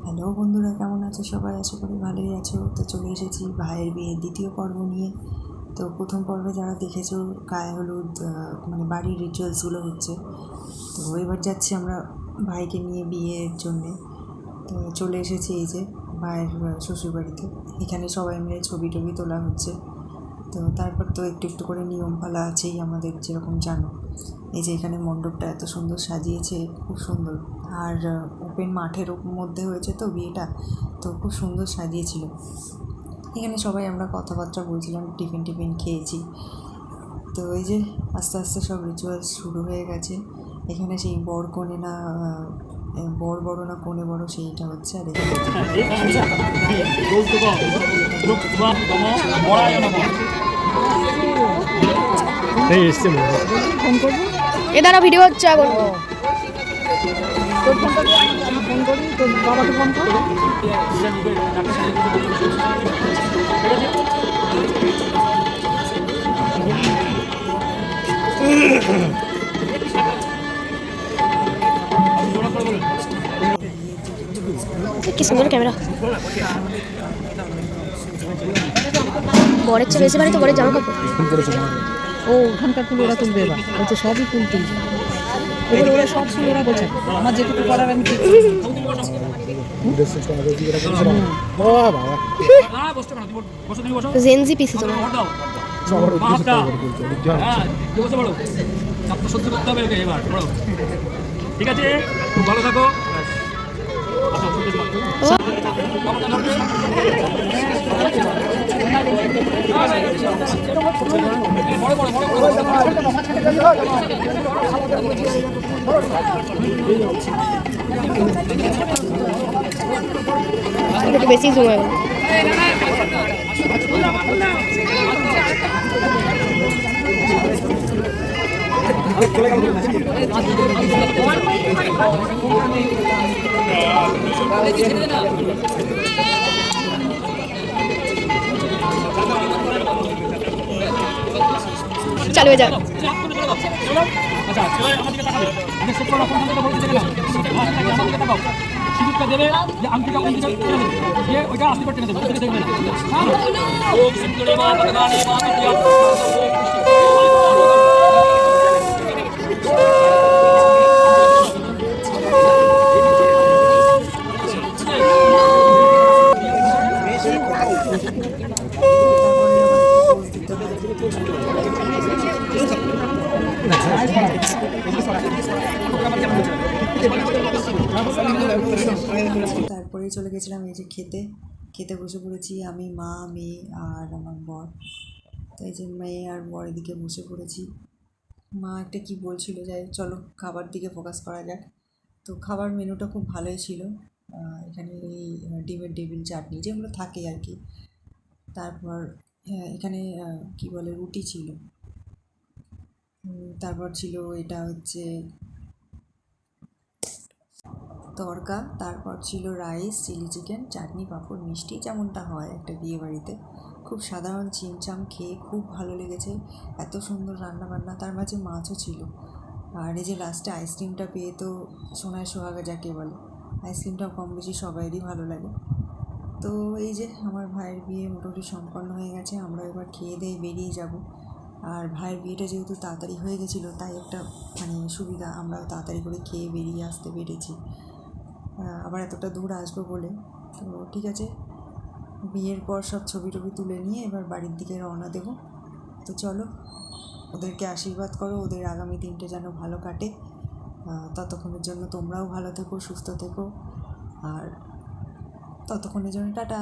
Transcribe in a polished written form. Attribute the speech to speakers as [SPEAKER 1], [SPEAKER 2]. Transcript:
[SPEAKER 1] Hello বন্ধুরা, কেমন আছো সবাই? আশা করি ভালোই আছো। তো চলে এসেছি ভাইয়ের বিয়ের দ্বিতীয় পর্ব নিয়ে। তো প্রথম পর্বে যারা দেখেছো, গায়ে হলুদ মানে বাড়ির রিচুয়ালসগুলো হচ্ছে। তো এবার যাচ্ছি আমরা ভাইকে নিয়ে বিয়ের জন্যে। তো চলে এসেছি এই যে ভাইয়ের শ্বশুরবাড়িতে। এখানে সবাই মিলে ছবি টবি তোলা হচ্ছে। তো তারপর তো একটু একটু করে নিয়মপালা আছেই আমাদের, যেরকম জানো। এই যে এখানে মণ্ডপটা এত সুন্দর সাজিয়েছে, খুব সুন্দর। আর ওপেন মাঠের মধ্যে হয়েছে তো বিয়েটা, তো খুব সুন্দর সাজিয়েছিল। এখানে সবাই আমরা কথাবার্তা বলছিলাম, টিফিন খেয়েছি। তো এই যে আস্তে আস্তে সব রিচুয়ালস শুরু হয়ে গেছে। এখানে সেই বর কনে না বর বড় না কোণে বড় সেইটা হচ্ছে। আর
[SPEAKER 2] এ দ্বারা ভিডিও হচ্ছে এখন।
[SPEAKER 3] তোর ফোনটা দিয়ে আমি ফোন করি, তোর বাবাকে ফোন করি।
[SPEAKER 2] কি সুন্দর ক্যামেরা। বরের চেয়ে বেশি মানে তো বরের জামা কাপড়।
[SPEAKER 3] ও ওখানকার ফুল ওরা তুলবে, এবার বলছে সবই ফুল তুলবে। এবার ওরা সব ফুল ওরা গোছায়, আমার যেটুকু করার আমি ঠিক
[SPEAKER 2] জেনজি পিসি তোমার।
[SPEAKER 4] ঠিক আছে, খুব ভালো থাকো।
[SPEAKER 2] একটু বেশি জুম হয়ে গেল। চালু হয়ে যাক।
[SPEAKER 4] সিঁদুরটা দেবে, যে আংটিটা ওই দিকে টেনে দেবে, দিয়ে ওইটা আস্তে করে টেনে দেবে, ওদিকে দেখবে না। ওম সিন্দুরে মা ভগবানে মা বিদ্যা
[SPEAKER 1] তারপরে চলে গেছিলাম এই যে খেতে বসে পড়েছি আমি, মা, মেয়ে আর আমার বর। তো এই যে মেয়ে আর বর এদিকে বসে পড়েছি। মা একটা কি বলছিল, যাই চলো খাবার দিকে ফোকাস করা যাক। তো খাবার মেনুটা খুব ভালোই ছিল। এখানে এই ডিমের টেবিল চাটনি যেগুলো থাকে আর কি। তারপর এখানে কি বলে রুটি ছিল। তারপর ছিল এটা হচ্ছে তড়কা, তারপর ছিল রাইস, চিলি চিকেন, চাটনি, পাঁপড়, মিষ্টি, যেমনটা হয় একটা বিয়েবাড়িতে। খুব সাধারণ চিমচাম খেয়ে খুব ভালো লেগেছে। এত সুন্দর রান্নাবান্না, তার মাঝে মাছও ছিল। আর এই যে লাস্টে আইসক্রিমটা পেয়ে তো সোনায় সোহাগা যাকে বলে, আইসক্রিমটাও কম বেশি সবাইয়েরই ভালো লাগে। তো এই যে আমার ভাইয়ের বিয়ে মোটামুটি সম্পন্ন হয়ে গেছে। আমরা এবার খেয়ে দিয়ে বেরিয়ে যাব। আর ভাইয়ের বিয়েটা যেহেতু তাড়াতাড়ি হয়ে গেছিলো, তাই একটা মানে সুবিধা, আমরা তাড়াতাড়ি করে খেয়ে বেরিয়ে আসতে পেরেছি। আবার এতটা দূর আসবো বলে। তো ঠিক আছে, বিয়ের পর সব ছবি টবি তুলে নিয়ে এবার বাড়ির দিকে রওনা দেব। তো চলো, ওদেরকে আশীর্বাদ করো, ওদের আগামী দিনটা যেন ভালো কাটে। ততক্ষণের জন্য তোমরাও ভালো থেকো, সুস্থ থেকো। আর ততক্ষণের জন্য টাটা।